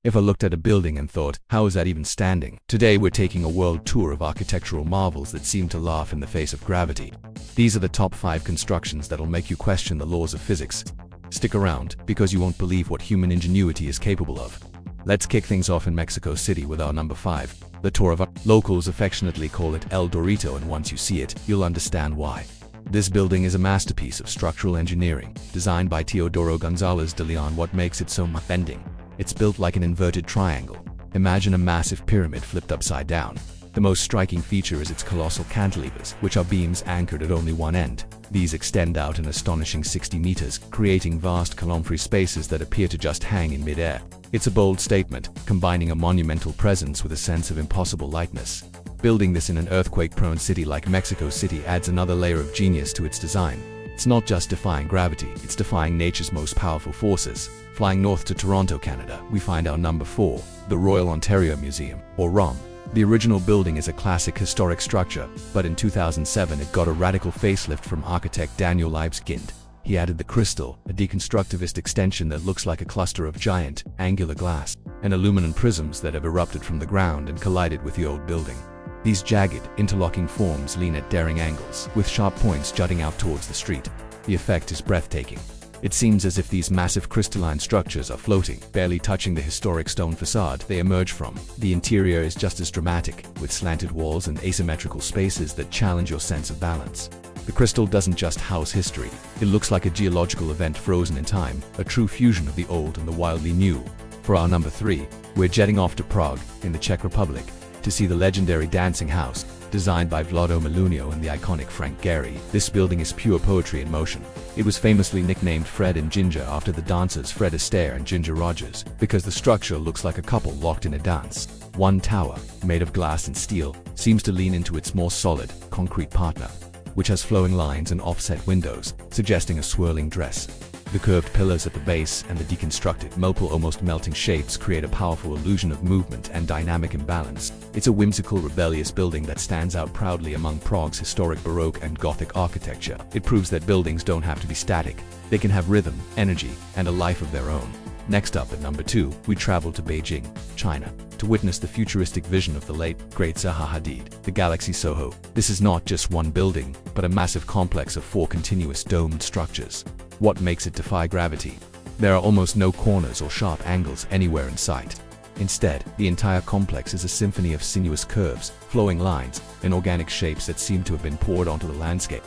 Ever looked at a building and thought, how is that even standing? Today we're taking a world tour of architectural marvels that seem to laugh in the face of gravity. These are the top 5 constructions that'll make you question the laws of physics. Stick around, because you won't believe what human ingenuity is capable of. Let's kick things off in Mexico City with our number 5, the Torre. Locals affectionately call it El Dorito, and once you see it, you'll understand why. This building is a masterpiece of structural engineering, designed by Teodoro Gonzalez de Leon. What makes it so mind-bending? It's built like an inverted triangle. Imagine a massive pyramid flipped upside down. The most striking feature is its colossal cantilevers, which are beams anchored at only one end. These extend out an astonishing 60 meters, creating vast column-free spaces that appear to just hang in mid-air. It's a bold statement, combining a monumental presence with a sense of impossible lightness. Building this in an earthquake-prone city like Mexico City adds another layer of genius to its design. It's not just defying gravity, it's defying nature's most powerful forces. Flying north to Toronto, Canada, we find our number 4, the Royal Ontario Museum, or ROM. The original building is a classic historic structure, but in 2007 it got a radical facelift from architect Daniel Libeskind. He added the Crystal, a deconstructivist extension that looks like a cluster of giant, angular glass and aluminum prisms that have erupted from the ground and collided with the old building. These jagged, interlocking forms lean at daring angles, with sharp points jutting out towards the street. The effect is breathtaking. It seems as if these massive crystalline structures are floating, barely touching the historic stone facade they emerge from. The interior is just as dramatic, with slanted walls and asymmetrical spaces that challenge your sense of balance. The crystal doesn't just house history, it looks like a geological event frozen in time, a true fusion of the old and the wildly new. For our number 3, we're jetting off to Prague, in the Czech Republic, to see the legendary dancing house, designed by Vlado Milunio and the iconic Frank Gehry. This building is pure poetry in motion. It was famously nicknamed Fred and Ginger after the dancers Fred Astaire and Ginger Rogers, because the structure looks like a couple locked in a dance. One tower, made of glass and steel, seems to lean into its more solid, concrete partner, which has flowing lines and offset windows, suggesting a swirling dress. The curved pillars at the base and the deconstructed, multiple almost melting shapes create a powerful illusion of movement and dynamic imbalance. It's a whimsical, rebellious building that stands out proudly among Prague's historic Baroque and Gothic architecture. It proves that buildings don't have to be static. They can have rhythm, energy, and a life of their own. Next up at number 2, we travel to Beijing, China, to witness the futuristic vision of the late, great Zaha Hadid, the Galaxy Soho. This is not just one building, but a massive complex of 4 continuous domed structures. What makes it defy gravity? There are almost no corners or sharp angles anywhere in sight. Instead, the entire complex is a symphony of sinuous curves, flowing lines, and organic shapes that seem to have been poured onto the landscape.